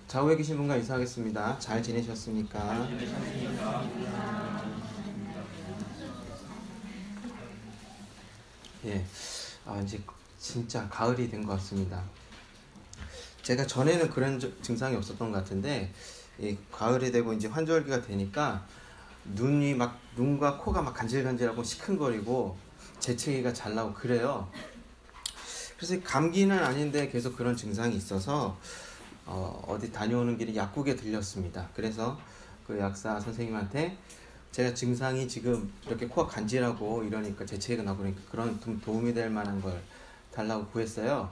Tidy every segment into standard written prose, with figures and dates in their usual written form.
좌우에 계신 분과 인사하겠습니다. 잘 지내셨습니까? 예, 이제 진짜 가을이 된 것 같습니다. 제가 전에는 그런 증상이 없었던 것 같은데, 가을이 되고 이제 환절기가 되니까 눈과 코가 막 간질간질하고 시큰거리고 재채기가 잘 나고 그래요. 그래서 감기는 아닌데 계속 그런 증상이 있어서 어디 다녀오는 길에 약국에 들렸습니다. 그래서 그 약사 선생님한테 제가 증상이 지금 이렇게 코가 간질하고 이러니까 재채기가 나고 그러니까 그런 좀 도움이 될 만한 걸 달라고 구했어요.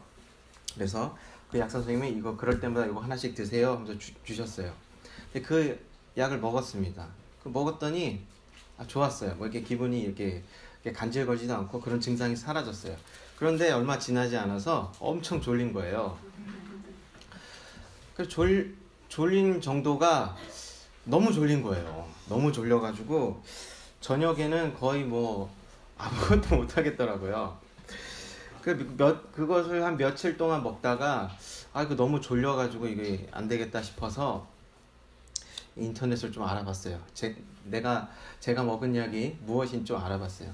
그래서 그 약사 선생님이 이거 그럴 때마다 이거 하나씩 드세요 하면서 주셨어요. 근데 그 약을 먹었습니다. 그 먹었더니 좋았어요. 뭐 이렇게 기분이 이렇게 간질거리지도 않고 그런 증상이 사라졌어요. 그런데 얼마 지나지 않아서 엄청 졸린 거예요. 그 졸린 정도가 너무 졸린 거예요. 너무 졸려가지고 저녁에는 거의 뭐 아무것도 못 하겠더라고요. 그것을 한 며칠 동안 먹다가 이거 너무 졸려가지고 이게 안 되겠다 싶어서 인터넷을 좀 알아봤어요. 제가 먹은 약이 무엇인지 좀 알아봤어요.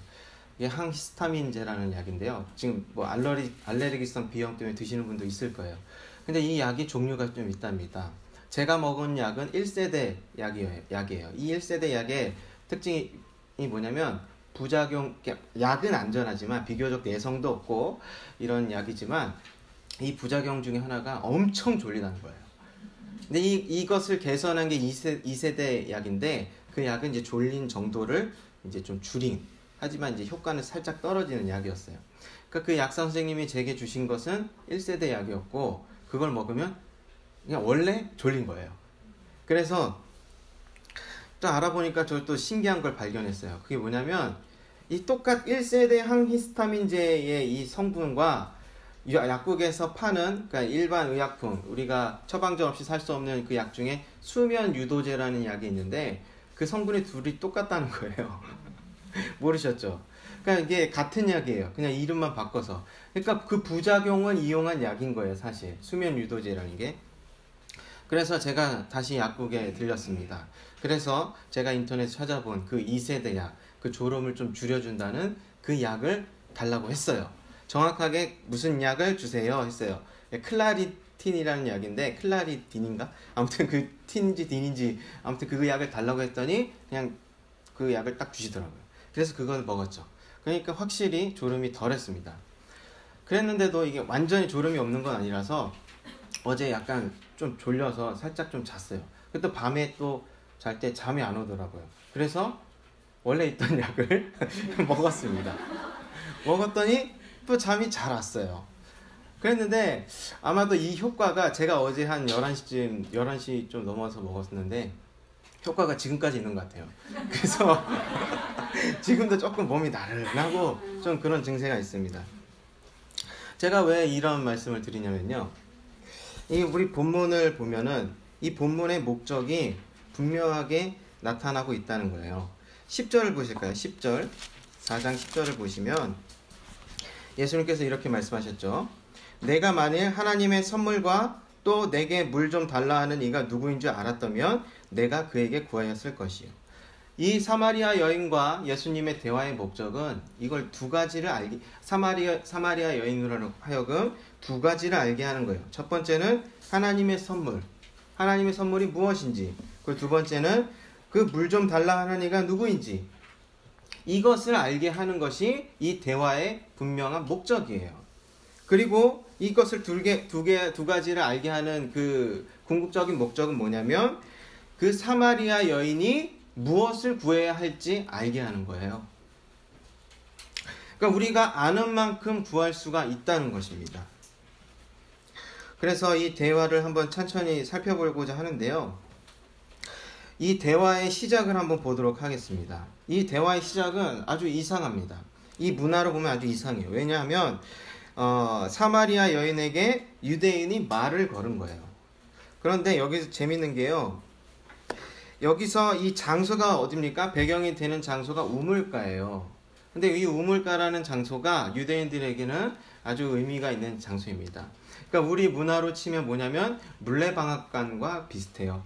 이게 항히스타민제라는 약인데요. 지금 뭐 알레르기성 비염 때문에 드시는 분도 있을 거예요. 근데 이 약이 종류가 좀 있답니다. 제가 먹은 약은 1세대 약이에요. 이 1세대 약의 특징이 뭐냐면 약은 안전하지만 비교적 내성도 없고 이런 약이지만 이 부작용 중에 하나가 엄청 졸리다는 거예요. 근데 이것을 개선한 게 2세대 약인데 그 약은 이제 졸린 정도를 이제 좀 줄인 하지만 이제 효과는 살짝 떨어지는 약이었어요. 그러니까 그 약사 선생님이 제게 주신 것은 1세대 약이었고 그걸 먹으면 그냥 원래 졸린 거예요. 그래서 또 알아보니까 저 또 신기한 걸 발견했어요. 그게 뭐냐면 이 1세대 항히스타민제의 이 성분과 약국에서 파는 그러니까 일반 의약품 우리가 처방전 없이 살 수 없는 그 약 중에 수면 유도제라는 약이 있는데 그 성분이 둘이 똑같다는 거예요. 모르셨죠? 그러니까 이게 같은 약이에요. 그냥 이름만 바꿔서. 그러니까 그 부작용을 이용한 약인 거예요, 사실. 수면 유도제라는 게. 그래서 제가 다시 약국에 들렸습니다. 그래서 제가 인터넷에 찾아본 그 2세대 약, 그 졸음을 좀 줄여준다는 그 약을 달라고 했어요. 정확하게 무슨 약을 주세요 했어요. 클라리틴이라는 약인데 클라리딘인가? 아무튼 그 틴인지 딘인지 아무튼 그 약을 달라고 했더니 그냥 그 약을 딱 주시더라고요. 그래서 그걸 먹었죠. 그러니까 확실히 졸음이 덜했습니다. 그랬는데도 이게 완전히 졸음이 없는 건 아니라서 어제 약간 좀 졸려서 살짝 좀 잤어요. 또 밤에 또 잘 때 잠이 안 오더라고요. 그래서 원래 있던 약을 먹었습니다. 먹었더니 또 잠이 잘 왔어요. 그랬는데 아마도 이 효과가 제가 어제 한 11시 좀 넘어서 먹었는데 효과가 지금까지 있는 것 같아요. 그래서 지금도 조금 몸이 나른하고 좀 그런 증세가 있습니다. 제가 왜 이런 말씀을 드리냐면요. 우리 본문을 보면은 이 본문의 목적이 분명하게 나타나고 있다는 거예요. 10절을 보실까요? 10절. 4장 10절을 보시면 예수님께서 이렇게 말씀하셨죠. 내가 만일 하나님의 선물과 또 내게 물 좀 달라 하는 이가 누구인 줄 알았다면 내가 그에게 구하였을 것이요. 이 사마리아 여인과 예수님의 대화의 목적은 이걸 두 가지를 사마리아 여인으로 하여금 두 가지를 알게 하는 거예요. 첫 번째는 하나님의 선물. 하나님의 선물이 무엇인지. 그리고 두 번째는 그 물 좀 달라 하는 이가 누구인지. 이것을 알게 하는 것이 이 대화의 분명한 목적이에요. 그리고 이것을 두 가지를 알게 하는 그 궁극적인 목적은 뭐냐면 그 사마리아 여인이 무엇을 구해야 할지 알게 하는 거예요. 그러니까 우리가 아는 만큼 구할 수가 있다는 것입니다. 그래서 이 대화를 한번 천천히 살펴보고자 하는데요. 이 대화의 시작을 한번 보도록 하겠습니다. 이 대화의 시작은 아주 이상합니다. 이 문화로 보면 아주 이상해요. 왜냐하면 사마리아 여인에게 유대인이 말을 걸은 거예요. 그런데 여기서 재밌는 게요. 여기서 이 장소가 어딥니까? 배경이 되는 장소가 우물가예요. 근데 이 우물가라는 장소가 유대인들에게는 아주 의미가 있는 장소입니다. 그러니까 우리 문화로 치면 뭐냐면 물레방앗간과 비슷해요.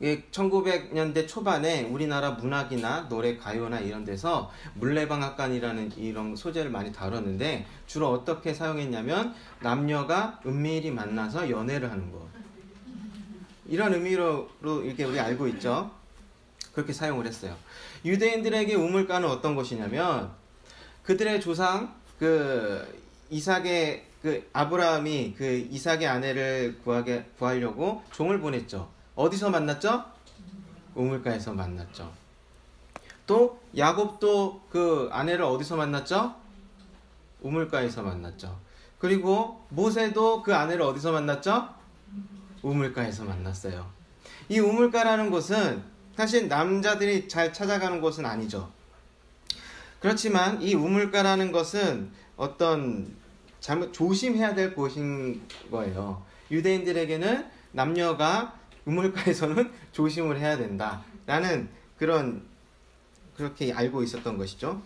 1900년대 초반에 우리나라 문학이나 노래, 가요나 이런 데서 물레방앗간이라는 이런 소재를 많이 다뤘는데 주로 어떻게 사용했냐면 남녀가 은밀히 만나서 연애를 하는 것. 이런 의미로 이렇게 우리 알고 있죠. 그렇게 사용을 했어요. 유대인들에게 우물가는 어떤 곳이냐면 그들의 조상 이삭의 아브라함이 이삭의 아내를 구하려고 종을 보냈죠. 어디서 만났죠? 우물가에서 만났죠. 또 야곱도 그 아내를 어디서 만났죠? 우물가에서 만났죠. 그리고 모세도 그 아내를 어디서 만났죠? 우물가에서 만났어요. 이 우물가라는 곳은 사실 남자들이 잘 찾아가는 곳은 아니죠. 그렇지만 이 우물가라는 것은 어떤 조심해야 될 곳인 거예요. 유대인들에게는 남녀가 우물가에서는 조심을 해야 된다라는 그렇게 알고 있었던 것이죠.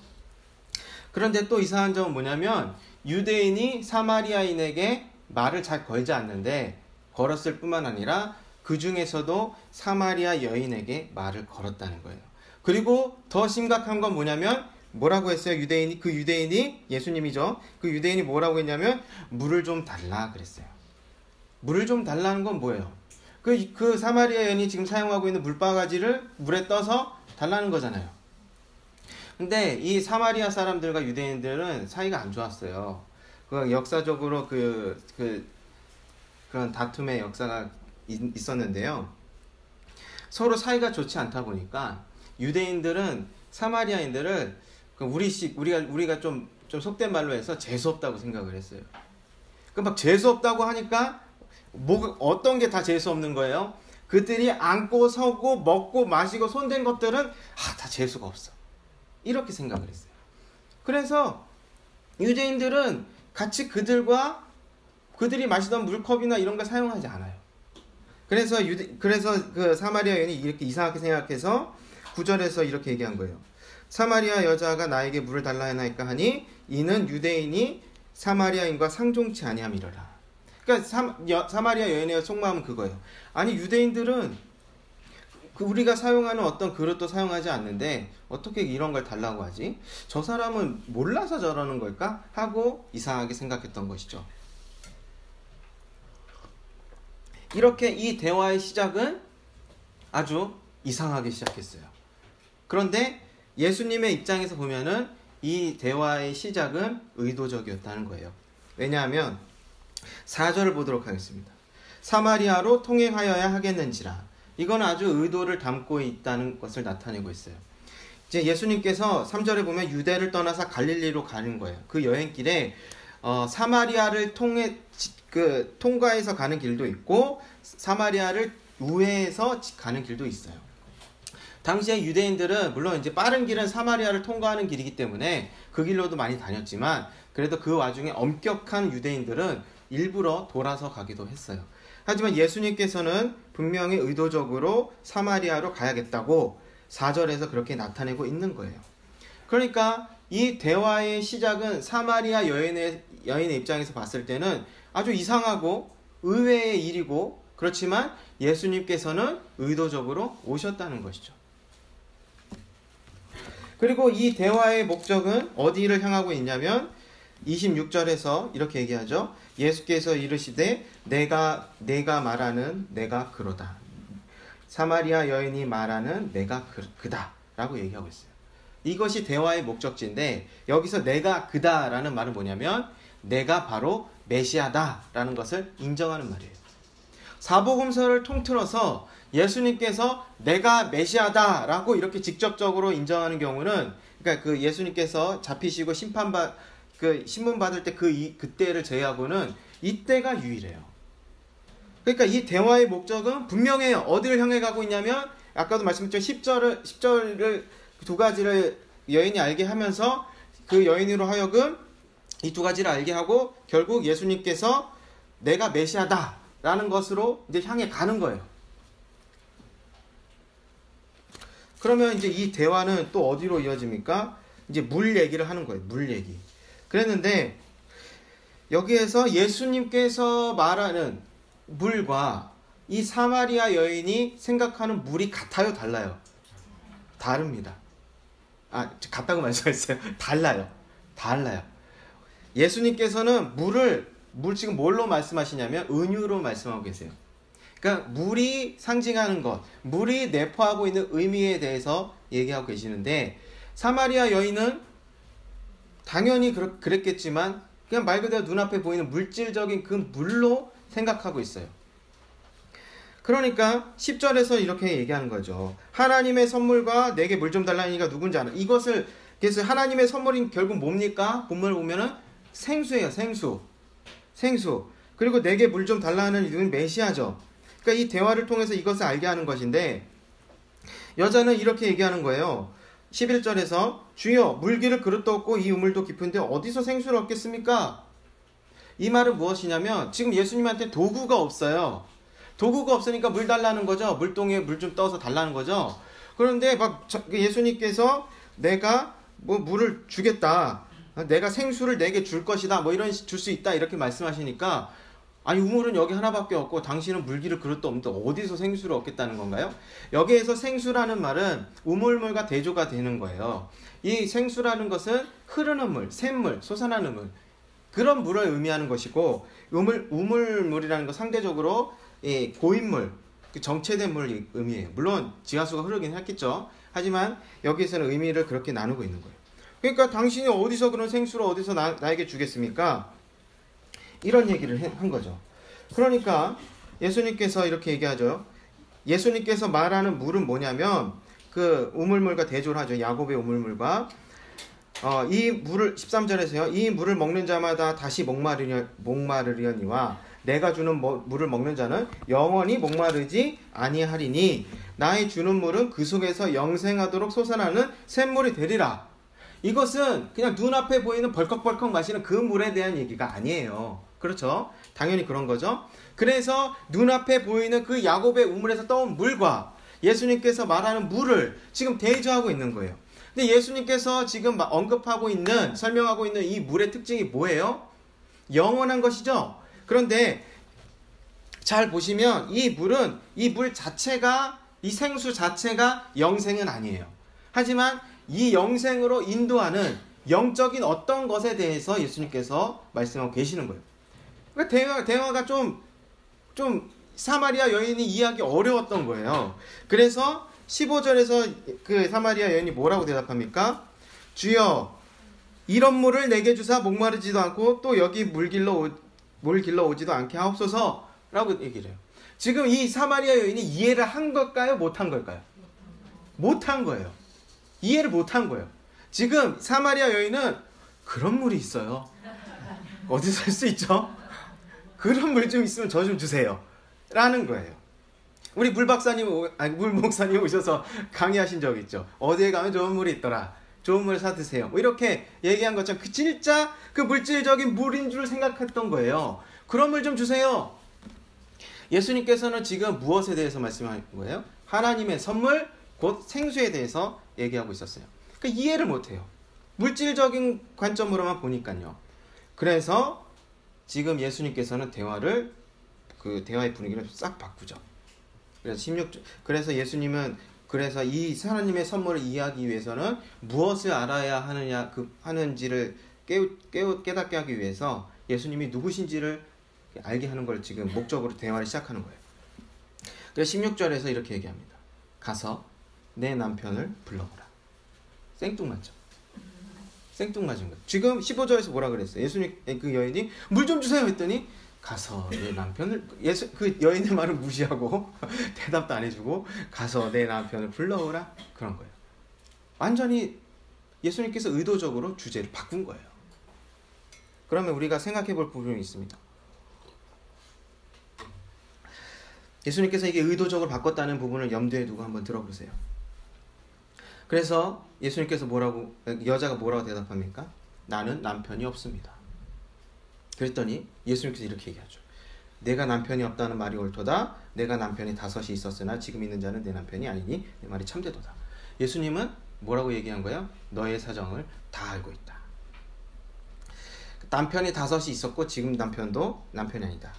그런데 또 이상한 점은 뭐냐면 유대인이 사마리아인에게 말을 잘 걸지 않는데 걸었을 뿐만 아니라 그 중에서도 사마리아 여인에게 말을 걸었다는 거예요. 그리고 더 심각한 건 뭐냐면 뭐라고 했어요? 유대인이 예수님이죠. 그 유대인이 뭐라고 했냐면 물을 좀 달라 그랬어요. 물을 좀 달라는 건 뭐예요? 그 사마리아 여인이 지금 사용하고 있는 물바가지를 물에 떠서 달라는 거잖아요. 근데 이 사마리아 사람들과 유대인들은 사이가 안 좋았어요. 역사적으로 그런 다툼의 역사가 있었는데요. 서로 사이가 좋지 않다 보니까 유대인들은 사마리아인들을 우리가 좀 속된 말로 해서 재수없다고 생각을 했어요. 막 재수없다고 하니까 어떤 게 다 재수없는 거예요? 그들이 앉고 서고 먹고 마시고 손댄 것들은 다 재수가 없어. 이렇게 생각을 했어요. 그래서 유대인들은 같이 그들이 마시던 물컵이나 이런 걸 사용하지 않아요. 그래서 그 사마리아 여인이 이렇게 이상하게 생각해서 9절에서 이렇게 얘기한 거예요. 사마리아 여자가 나에게 물을 달라 하나이까 하니 이는 유대인이 사마리아인과 상종치 아니함이러라. 그러니까 사마리아 여인의 속마음은 그거예요. 아니 유대인들은 우리가 사용하는 어떤 그릇도 사용하지 않는데 어떻게 이런 걸 달라고 하지? 저 사람은 몰라서 저러는 걸까? 하고 이상하게 생각했던 것이죠. 이렇게 이 대화의 시작은 아주 이상하게 시작했어요. 그런데 예수님의 입장에서 보면은 이 대화의 시작은 의도적이었다는 거예요. 왜냐하면 4절을 보도록 하겠습니다. 사마리아로 통행하여야 하겠는지라. 이건 아주 의도를 담고 있다는 것을 나타내고 있어요. 이제 예수님께서 3절에 보면 유대를 떠나서 갈릴리로 가는 거예요. 그 여행길에 사마리아를 통과해서 가는 길도 있고 사마리아를 우회해서 가는 길도 있어요. 당시에 유대인들은 물론 이제 빠른 길은 사마리아를 통과하는 길이기 때문에 그 길로도 많이 다녔지만 그래도 그 와중에 엄격한 유대인들은 일부러 돌아서 가기도 했어요. 하지만 예수님께서는 분명히 의도적으로 사마리아로 가야겠다고 4절에서 그렇게 나타내고 있는 거예요. 그러니까 이 대화의 시작은 사마리아 여인의 입장에서 봤을 때는 아주 이상하고 의외의 일이고 그렇지만 예수님께서는 의도적으로 오셨다는 것이죠. 그리고 이 대화의 목적은 어디를 향하고 있냐면 26절에서 이렇게 얘기하죠. 예수께서 이르시되 내가 말하는 내가 그로다. 사마리아 여인이 말하는 내가 그다 라고 얘기하고 있어요. 이것이 대화의 목적지인데 여기서 내가 그다 라는 말은 뭐냐면 내가 바로 메시아다 라는 것을 인정하는 말이에요. 사복음서를 통틀어서 예수님께서 내가 메시아다 라고 이렇게 직접적으로 인정하는 경우는 그러니까 예수님께서 잡히시고 신문 받을 때 그때를 제외하고는 이때가 유일해요. 그러니까 이 대화의 목적은 분명해요. 어디를 향해 가고 있냐면 아까도 말씀드렸죠. 10절을 두 가지를 여인이 알게 하면서 그 여인으로 하여금 이 두 가지를 알게 하고 결국 예수님께서 내가 메시아다 라는 것으로 이제 향해 가는 거예요. 그러면 이제 이 대화는 또 어디로 이어집니까? 이제 물 얘기를 하는 거예요. 물 얘기. 그랬는데 여기에서 예수님께서 말하는 물과 이 사마리아 여인이 생각하는 물이 같아요, 달라요? 다릅니다. 같다고 말씀하셨어요. 달라요. 예수님께서는 물 지금 뭘로 말씀하시냐면 은유로 말씀하고 계세요. 그러니까 물이 상징하는 것, 물이 내포하고 있는 의미에 대해서 얘기하고 계시는데, 사마리아 여인은 당연히 그랬겠지만 그냥 말 그대로 눈앞에 보이는 물질적인 그 물로 생각하고 있어요. 그러니까 10절에서 이렇게 얘기하는 거죠. 하나님의 선물과 내게 물 좀 달라니까 누군지 아나. 그래서 하나님의 선물이 결국 뭡니까? 본문을 보면은 생수예요. 생수. 그리고 내게 물 좀 달라는 이는 메시아죠. 그러니까 이 대화를 통해서 이것을 알게 하는 것인데, 여자는 이렇게 얘기하는 거예요. 11절에서 주여 물기를 그릇도 없고 이 우물도 깊은데 어디서 생수를 얻겠습니까? 이 말은 무엇이냐면 지금 예수님한테 도구가 없어요. 도구가 없으니까 물 달라는 거죠. 물동에 물 좀 떠서 달라는 거죠. 그런데 막 예수님께서 내가 뭐 물을 주겠다, 내가 생수를 내게 줄 것이다, 뭐 이런 줄 수 있다 이렇게 말씀하시니까, 아니 우물은 여기 하나밖에 없고 당신은 물기를 그릇도 없는데 어디서 생수를 얻겠다는 건가요? 여기에서 생수라는 말은 우물물과 대조가 되는 거예요. 이 생수라는 것은 흐르는 물, 샘물, 솟아나는 물, 그런 물을 의미하는 것이고, 우물물이라는 건 상대적으로 고인물, 정체된 물을 의미해요. 물론 지하수가 흐르긴 했겠죠. 하지만 여기서는 의미를 그렇게 나누고 있는 거예요. 그러니까 당신이 어디서 그런 생수를 어디서 나에게 주겠습니까? 이런 얘기를 한 거죠. 그러니까 예수님께서 이렇게 얘기하죠. 예수님께서 말하는 물은 뭐냐면 그 우물물과 대조를 하죠. 야곱의 우물물과. 이 물을 13절에서요. 이 물을 먹는 자마다 다시 목마르려니와 내가 주는 물을 먹는 자는 영원히 목마르지 아니하리니 나의 주는 물은 그 속에서 영생하도록 솟아나는 샘물이 되리라. 이것은 그냥 눈앞에 보이는 벌컥벌컥 마시는 그 물에 대한 얘기가 아니에요. 그렇죠? 당연히 그런 거죠. 그래서 눈앞에 보이는 그 야곱의 우물에서 떠온 물과 예수님께서 말하는 물을 지금 대조하고 있는 거예요. 근데 예수님께서 지금 설명하고 있는 이 물의 특징이 뭐예요? 영원한 것이죠. 그런데 잘 보시면 이 물 자체가, 이 생수 자체가 영생은 아니에요. 하지만 이 영생으로 인도하는 영적인 어떤 것에 대해서 예수님께서 말씀하고 계시는 거예요. 그러니까 대화가 좀 사마리아 여인이 이해하기 어려웠던 거예요. 그래서 15절에서 그 사마리아 여인이 뭐라고 대답합니까? 주여 이런 물을 내게 주사 목마르지도 않고 또 여기 물 길러 오지도 않게 하옵소서 라고 얘기를 해요. 지금 이 사마리아 여인이 이해를 한 걸까요? 못한 걸까요? 못한 거예요. 이해를 못한 거예요. 지금 사마리아 여인은 그런 물이 있어요. 어디서 살 수 있죠? 그런 물 좀 있으면 저 좀 주세요 라는 거예요. 우리 물 목사님 오셔서 강의하신 적 있죠. 어디에 가면 좋은 물이 있더라, 좋은 물 사 드세요, 뭐 이렇게 얘기한 것처럼 진짜 그 물질적인 물인 줄 생각했던 거예요. 그런 물 좀 주세요. 예수님께서는 지금 무엇에 대해서 말씀하는 거예요? 하나님의 선물, 곧 생수에 대해서 얘기하고 있었어요. 그러니까 이해를 못해요. 물질적인 관점으로만 보니까요. 그래서 지금 예수님께서는 대화의 분위기를 싹 바꾸죠. 그래서 예수님은 이 하나님의 선물을 이해하기 위해서는 무엇을 알아야 하는지를 깨닫게 하기 위해서 예수님이 누구신지를 알게 하는 걸 지금 목적으로 대화를 시작하는 거예요. 그래서 16절에서 이렇게 얘기합니다. 가서 내 남편을 불러오라. 생뚱맞죠? 생뚱맞은 거예요. 지금 15절에서 뭐라 그랬어요? 예수님, 그 여인이 물 좀 주세요 했더니 가서 내 남편을, 그 여인의 말을 무시하고 대답도 안 해주고 가서 내 남편을 불러오라, 그런 거예요. 완전히 예수님께서 의도적으로 주제를 바꾼 거예요. 그러면 우리가 생각해 볼 부분이 있습니다. 예수님께서 이게 의도적으로 바꿨다는 부분을 염두에 두고 한번 들어보세요. 그래서 예수님께서 여자가 뭐라고 대답합니까? 나는 남편이 없습니다. 그랬더니 예수님께서 이렇게 얘기하죠. 내가 남편이 없다는 말이 옳도다. 내가 남편이 5이 있었으나 지금 있는 자는 내 남편이 아니니 내 말이 참되도다. 예수님은 뭐라고 얘기한 거예요? 너의 사정을 다 알고 있다. 남편이 5이 있었고 지금 남편도 남편이 아니다.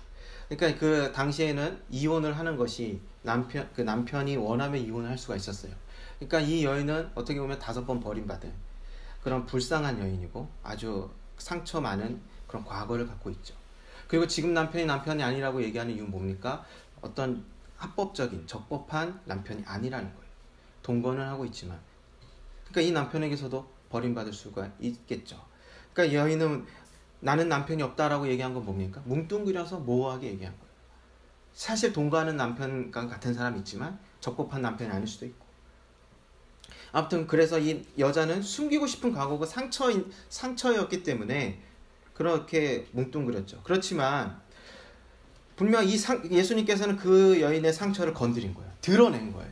그러니까 그 당시에는 이혼을 하는 것이 남편이 원하면 이혼을 할 수가 있었어요. 그러니까 이 여인은 어떻게 보면 5번 버림받은 그런 불쌍한 여인이고 아주 상처 많은 그런 과거를 갖고 있죠. 그리고 지금 남편이 아니라고 얘기하는 이유는 뭡니까? 어떤 합법적인 적법한 남편이 아니라는 거예요. 동거는 하고 있지만, 그러니까 이 남편에게서도 버림받을 수가 있겠죠. 그러니까 여인은 나는 남편이 없다라고 얘기한 건 뭡니까? 뭉뚱그려서 모호하게 얘기한 거예요. 사실 동거하는 남편과 같은 사람이 있지만 적법한 남편이 아닐 수도 있고. 아무튼 그래서 이 여자는 숨기고 싶은 과거가 상처였기 때문에 그렇게 뭉뚱그렸죠. 그렇지만 분명 예수님께서는 그 여인의 상처를 건드린 거예요. 드러낸 거예요.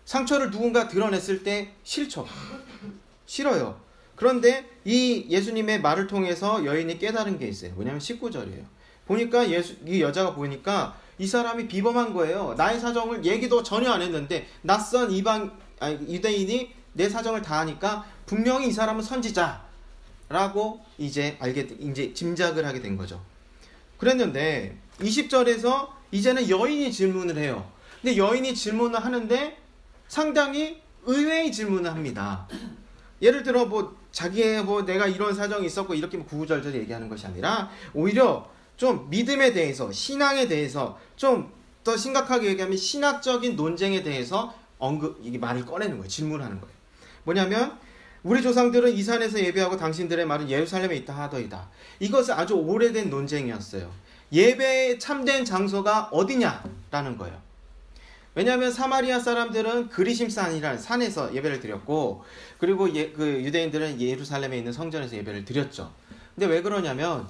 상처를 누군가 드러냈을 때 싫어요. 그런데 이 예수님의 말을 통해서 여인이 깨달은 게 있어요. 뭐냐면 19절이에요. 보니까 이 여자가 보니까 이 사람이 비범한 거예요. 나의 사정을 얘기도 전혀 안 했는데 낯선 유대인이 내 사정을 다 하니까 분명히 이 사람은 선지자라고 이제 짐작을 하게 된 거죠. 그랬는데 20절에서 이제는 여인이 질문을 해요. 근데 여인이 질문을 하는데 상당히 의외의 질문을 합니다. 예를 들어 자기의 내가 이런 사정이 있었고 이렇게 구구절절 얘기하는 것이 아니라 오히려 좀 믿음에 대해서, 신앙에 대해서 좀 더 심각하게 얘기하면 신학적인 논쟁에 대해서 이 말을 꺼내는 거예요. 질문하는 거예요. 뭐냐면 우리 조상들은 이 산에서 예배하고 당신들의 말은 예루살렘에 있다 하더이다. 이것은 아주 오래된 논쟁이었어요. 예배의 참된 장소가 어디냐라는 거예요. 왜냐하면 사마리아 사람들은 그리심산이라는 산에서 예배를 드렸고, 그리고 그 유대인들은 예루살렘에 있는 성전에서 예배를 드렸죠. 근데 왜 그러냐면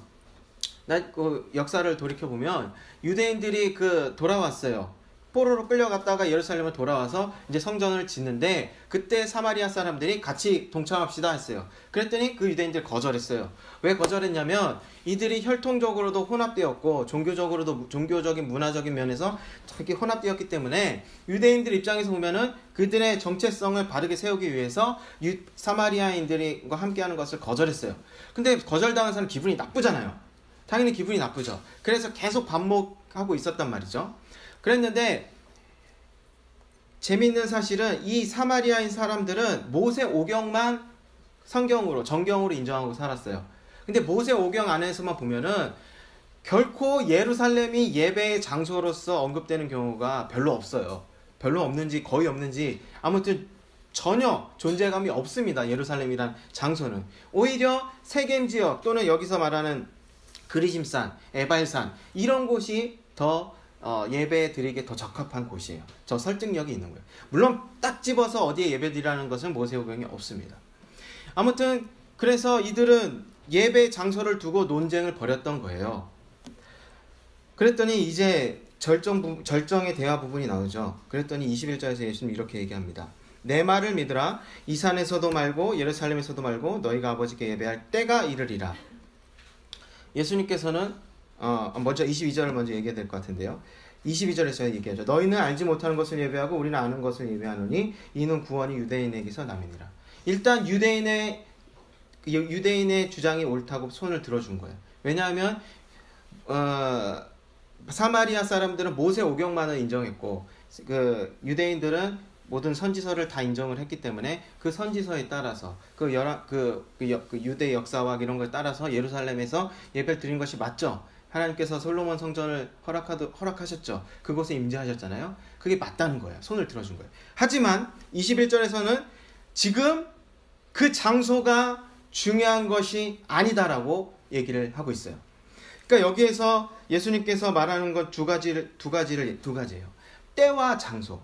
그 역사를 돌이켜보면 유대인들이 돌아왔어요. 포로로 끌려갔다가 예루살렘을 돌아와서 이제 성전을 짓는데 그때 사마리아 사람들이 같이 동참합시다 했어요. 그랬더니 그 유대인들 거절했어요. 왜 거절했냐면 이들이 혈통적으로도 혼합되었고 종교적인 문화적인 면에서 되게 혼합되었기 때문에 유대인들 입장에서 보면은 그들의 정체성을 바르게 세우기 위해서 사마리아인들과 함께하는 것을 거절했어요. 근데 거절당한 사람 기분이 나쁘잖아요. 당연히 기분이 나쁘죠. 그래서 계속 반복하고 있었단 말이죠. 그랬는데 재미있는 사실은 이 사마리아인 사람들은 모세오경만 정경으로 인정하고 살았어요. 근데 모세오경 안에서만 보면은 결코 예루살렘이 예배의 장소로서 언급되는 경우가 별로 없어요. 별로 없는지 거의 없는지 아무튼 전혀 존재감이 없습니다. 예루살렘이란 장소는. 오히려 세겜 지역 또는 여기서 말하는 그리심산, 에발산 이런 곳이 더 예배 드리기에 더 적합한 곳이에요. 저 설득력이 있는 거예요. 물론 딱 집어서 어디에 예배 드리라는 것은 모세오경이 없습니다. 아무튼 그래서 이들은 예배 장소를 두고 논쟁을 벌였던 거예요. 그랬더니 이제 절정의 대화 부분이 나오죠. 그랬더니 21절에서 예수님이 이렇게 얘기합니다. 내 말을 믿으라. 이 산에서도 말고 예루살렘에서도 말고 너희가 아버지께 예배할 때가 이르리라. 예수님께서는 먼저 22절을 먼저 얘기해야 될 것 같은데요. 22절에서 얘기하죠. 너희는 알지 못하는 것을 예배하고 우리는 아는 것을 예배하노니 이는 구원이 유대인에게서 남이니라. 일단 유대인의 주장이 옳다고 손을 들어준 거예요. 왜냐하면 사마리아 사람들은 모세오경만을 인정했고 그 유대인들은 모든 선지서를 다 인정을 했기 때문에 그 선지서에 따라서 그 유대 역사와 이런 걸 따라서 예루살렘에서 예배를 드린 것이 맞죠. 하나님께서 솔로몬 성전을 허락하셨죠. 그곳에 임재하셨잖아요. 그게 맞다는 거예요. 손을 들어준 거예요. 하지만 21절에서는 지금 그 장소가 중요한 것이 아니다라고 얘기를 하고 있어요. 그러니까 여기에서 예수님께서 말하는 것 두 가지예요. 때와 장소.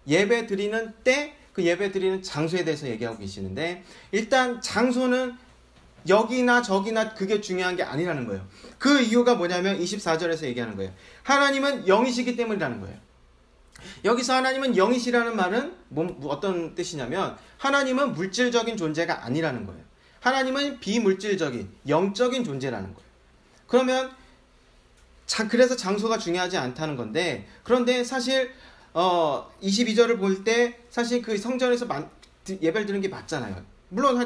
예배 드리는 때, 그 예배 드리는 장소에 대해서 얘기하고 계시는데 일단 장소는 여기나 저기나 그게 중요한 게 아니라는 거예요. 그 이유가 뭐냐면 24절에서 얘기하는 거예요. 하나님은 영이시기 때문이라는 거예요. 여기서 하나님은 영이시라는 말은 어떤 뜻이냐면 하나님은 물질적인 존재가 아니라는 거예요. 하나님은 비물질적인 영적인 존재라는 거예요. 그러면 그래서 장소가 중요하지 않다는 건데, 그런데 사실 22절을 볼 때 사실 그 성전에서 예배를 드리는 게 맞잖아요. 물론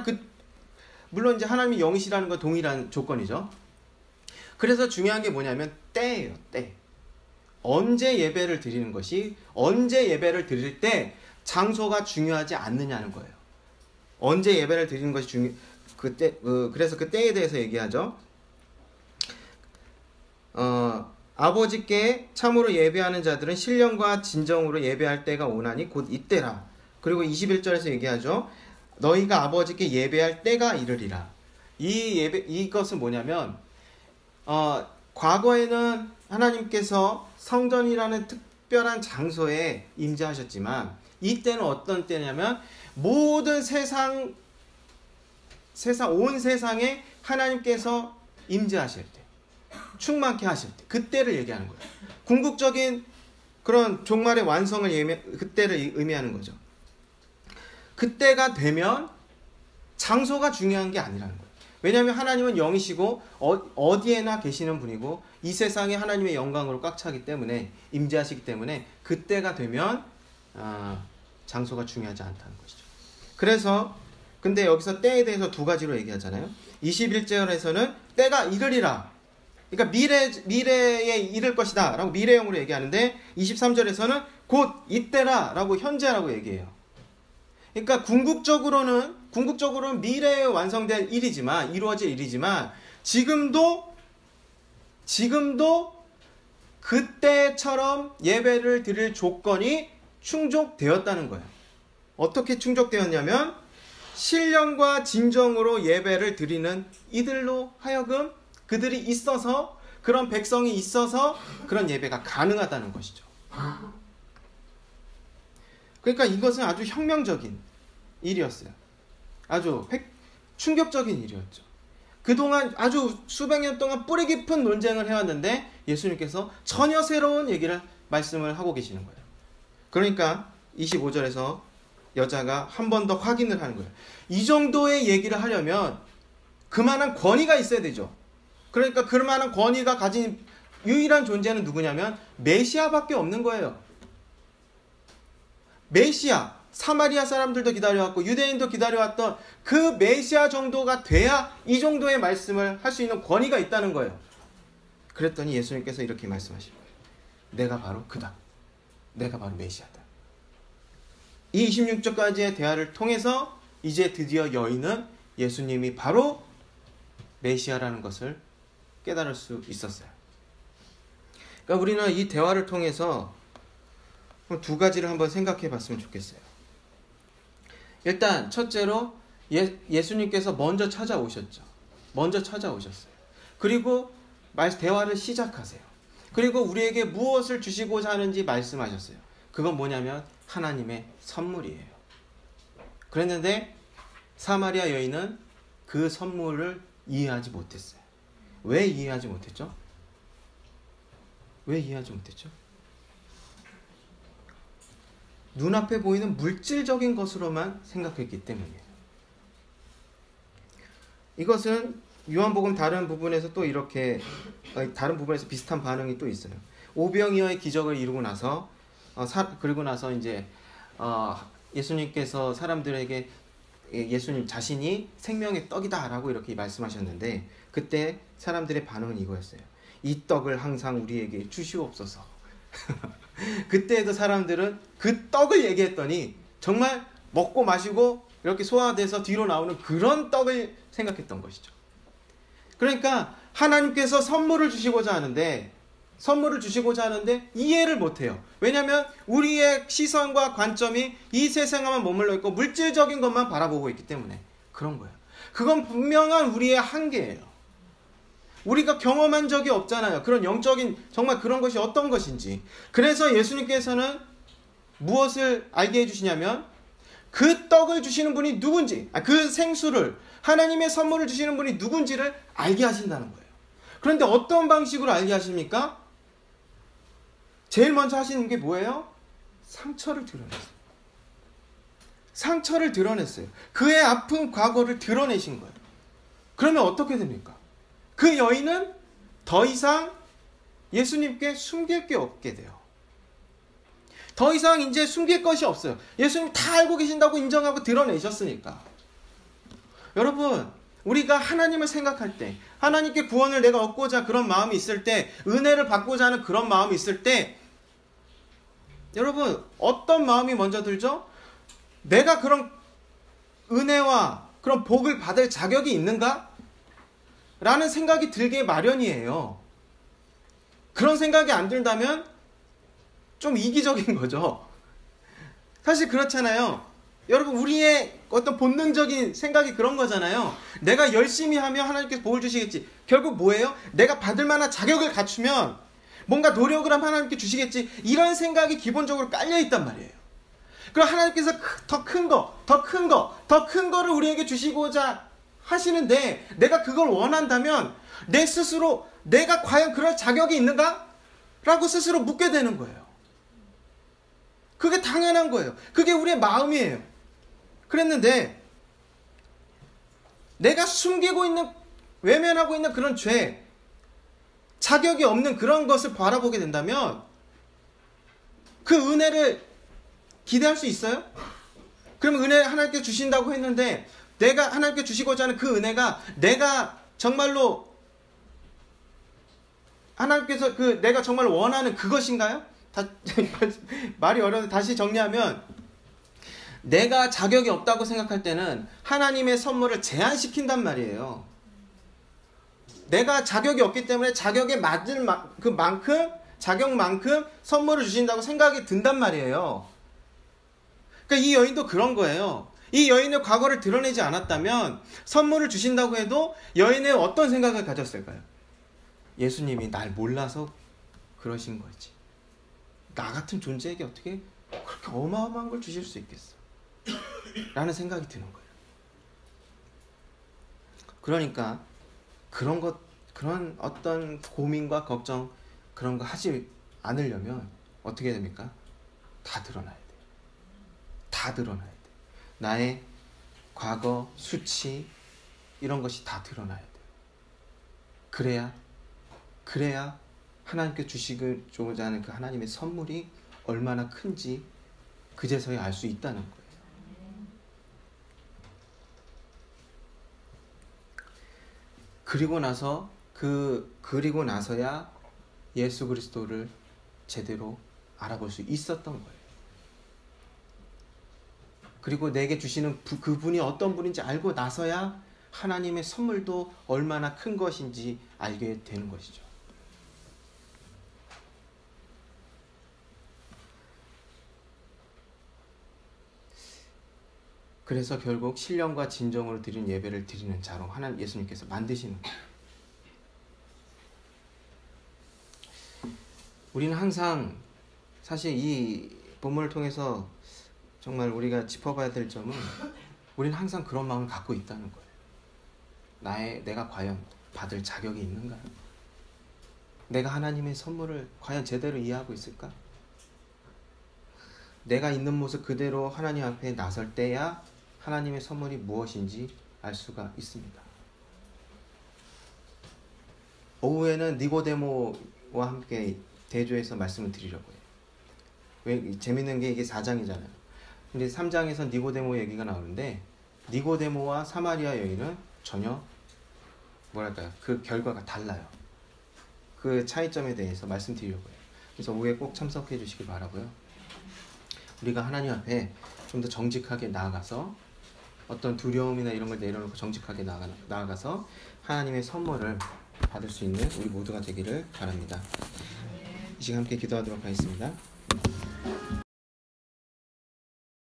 물론 이제 하나님이 영이시라는 건 동일한 조건이죠. 그래서 중요한 게 뭐냐면 때예요. 때. 언제 예배를 드리는 것이, 언제 예배를 드릴 때 장소가 중요하지 않느냐는 거예요. 언제 예배를 드리는 것이 그래서 그 때에 대해서 얘기하죠. 아버지께 참으로 예배하는 자들은 신령과 진정으로 예배할 때가 오나니 곧 이때라. 그리고 21절에서 얘기하죠. 너희가 아버지께 예배할 때가 이르리라. 이것은 뭐냐면 과거에는 하나님께서 성전이라는 특별한 장소에 임재하셨지만 이때는 어떤 때냐면 모든 온 세상에 하나님께서 임재하실 때, 충만케 하실 때, 그때를 얘기하는 거예요. 궁극적인 그런 종말의 완성을 그때를 의미하는 거죠. 그때가 되면 장소가 중요한 게 아니라는 거예요. 왜냐하면 하나님은 영이시고 어디에나 계시는 분이고 이 세상에 하나님의 영광으로 꽉 차기 때문에, 임재하시기 때문에 그때가 되면 장소가 중요하지 않다는 것이죠. 그래서 근데 여기서 때에 대해서 두 가지로 얘기하잖아요. 21절에서는 때가 이르리라. 그러니까 미래에 이를 것이다 라고 미래형으로 얘기하는데 23절에서는 곧 이때라 라고 현재라고 얘기해요. 그러니까 궁극적으로는 미래에 완성될 일이지만, 이루어질 일이지만 지금도 그때처럼 예배를 드릴 조건이 충족되었다는 거예요. 어떻게 충족되었냐면 신령과 진정으로 예배를 드리는 이들로 하여금 그들이 있어서, 그런 백성이 있어서 그런 예배가 가능하다는 것이죠. 그러니까 이것은 아주 혁명적인 일이었어요. 아주 충격적인 일이었죠. 그동안 아주 수백 년 동안 뿌리 깊은 논쟁을 해왔는데 예수님께서 전혀 새로운 말씀을 하고 계시는 거예요. 그러니까 25절에서 여자가 한 번 더 확인을 하는 거예요. 이 정도의 얘기를 하려면 그만한 권위가 있어야 되죠. 그러니까 그만한 권위가 가진 유일한 존재는 누구냐면 메시아밖에 없는 거예요. 메시아, 사마리아 사람들도 기다려왔고 유대인도 기다려왔던 그 메시아 정도가 돼야 이 정도의 말씀을 할 수 있는 권위가 있다는 거예요. 그랬더니 예수님께서 이렇게 말씀하신 거예요. 내가 바로 그다. 내가 바로 메시아다. 이 26절까지의 대화를 통해서 이제 드디어 여인은 예수님이 바로 메시아라는 것을 깨달을 수 있었어요. 그러니까 우리는 이 대화를 통해서 두 가지를 한번 생각해 봤으면 좋겠어요. 일단 첫째로 예수님께서 먼저 찾아오셨죠. 먼저 찾아오셨어요. 그리고 대화를 시작하세요. 그리고 우리에게 무엇을 주시고자 하는지 말씀하셨어요. 그건 뭐냐면 하나님의 선물이에요. 그랬는데 사마리아 여인은 그 선물을 이해하지 못했어요. 왜 이해하지 못했죠? 왜 이해하지 못했죠? 눈앞에 보이는 물질적인 것으로만 생각했기 때문이에요. 이것은 요한복음 다른 부분에서 또 이렇게 다른 부분에서 비슷한 반응이 또 있어요. 오병이어의 기적을 이루고 나서 그리고 나서 이제 예수님께서 사람들에게 예수님 자신이 생명의 떡이다라고 이렇게 말씀하셨는데 그때 사람들의 반응은 이거였어요. 이 떡을 항상 우리에게 주시옵소서. 그때도 사람들은 그 떡을 얘기했더니 정말 먹고 마시고 이렇게 소화돼서 뒤로 나오는 그런 떡을 생각했던 것이죠. 그러니까 하나님께서 선물을 주시고자 하는데 이해를 못해요. 왜냐하면 우리의 시선과 관점이 이 세상에만 머물러 있고 물질적인 것만 바라보고 있기 때문에 그런 거예요. 그건 분명한 우리의 한계예요. 우리가 경험한 적이 없잖아요. 그런 영적인 정말 그런 것이 어떤 것인지. 그래서 예수님께서는 무엇을 알게 해주시냐면 그 떡을 주시는 분이 누군지, 그 생수를, 하나님의 선물을 주시는 분이 누군지를 알게 하신다는 거예요. 그런데 어떤 방식으로 알게 하십니까? 제일 먼저 하시는 게 뭐예요? 상처를 드러냈어요. 상처를 드러냈어요. 그의 아픈 과거를 드러내신 거예요. 그러면 어떻게 됩니까? 그 여인은 더 이상 예수님께 숨길 게 없게 돼요. 더 이상 이제 숨길 것이 없어요. 예수님 다 알고 계신다고 인정하고 드러내셨으니까. 여러분, 우리가 하나님을 생각할 때, 하나님께 구원을 내가 얻고자 그런 마음이 있을 때, 은혜를 받고자 하는 그런 마음이 있을 때, 여러분 어떤 마음이 먼저 들죠? 내가 그런 은혜와 그런 복을 받을 자격이 있는가? 라는 생각이 들게 마련이에요. 그런 생각이 안 든다면 좀 이기적인 거죠. 사실 그렇잖아요. 여러분 우리의 어떤 본능적인 생각이 그런 거잖아요. 내가 열심히 하면 하나님께서 복을 주시겠지. 결국 뭐예요? 내가 받을 만한 자격을 갖추면 뭔가 노력을 하면 하나님께 주시겠지. 이런 생각이 기본적으로 깔려 있단 말이에요. 그럼 하나님께서 더 큰 거를 우리에게 주시고자 하시는데 내가 그걸 원한다면 내 스스로 내가 과연 그럴 자격이 있는가? 라고 스스로 묻게 되는 거예요. 그게 당연한 거예요. 그게 우리의 마음이에요. 그랬는데 내가 숨기고 있는, 외면하고 있는 그런 죄, 자격이 없는 그런 것을 바라보게 된다면 그 은혜를 기대할 수 있어요? 그럼 은혜 하나님께 주신다고 했는데 내가 하나님께 주시고자 하는 그 은혜가 내가 정말로 하나님께서 내가 정말 원하는 그것인가요? 말이 어려운데 다시 정리하면, 내가 자격이 없다고 생각할 때는 하나님의 선물을 제한시킨단 말이에요. 내가 자격이 없기 때문에 자격에 맞을 자격만큼 선물을 주신다고 생각이 든단 말이에요. 그러니까 이 여인도 그런 거예요. 이 여인의 과거를 드러내지 않았다면 선물을 주신다고 해도 여인은 어떤 생각을 가졌을까요? 예수님이 날 몰라서 그러신 거지. 나 같은 존재에게 어떻게 그렇게 어마어마한 걸 주실 수 있겠어? 라는 생각이 드는 거예요. 그러니까 그런 어떤 고민과 걱정, 그런 거 하지 않으려면 어떻게 됩니까? 다 드러나야 돼요. 다 드러나야 돼요. 나의 과거, 수치, 이런 것이 다 드러나야 돼요. 그래야 하나님께 주시고자 하는 그 하나님의 선물이 얼마나 큰지 그제서야 알 수 있다는 거예요. 그리고 나서야 예수 그리스도를 제대로 알아볼 수 있었던 거예요. 그리고 내게 주시는 그분이 어떤 분인지 알고 나서야 하나님의 선물도 얼마나 큰 것인지 알게 되는 것이죠. 그래서 결국 신령과 진정으로 드린 예배를 드리는 자로 하나님 예수님께서 만드시는 거예요. 우리는 항상 사실 이 본문을 통해서 정말 우리가 짚어봐야 될 점은, 우리는 항상 그런 마음을 갖고 있다는 거예요. 내가 과연 받을 자격이 있는가? 내가 하나님의 선물을 과연 제대로 이해하고 있을까? 내가 있는 모습 그대로 하나님 앞에 나설 때야 하나님의 선물이 무엇인지 알 수가 있습니다. 오후에는 니고데모와 함께 대조해서 말씀을 드리려고 해요. 왜 재밌는 게 이게 4장이잖아요. 근데 3장에서 니고데모 얘기가 나오는데 니고데모와 사마리아 여인은 전혀 그 결과가 달라요. 그 차이점에 대해서 말씀드리려고 해요. 그래서 오후에 꼭 참석해 주시기 바라고요. 우리가 하나님 앞에 좀 더 정직하게 나아가서 어떤 두려움이나 이런 걸 내려놓고 정직하게 나아가서 하나님의 선물을 받을 수 있는 우리 모두가 되기를 바랍니다. 이 시간 함께 기도하도록 하겠습니다.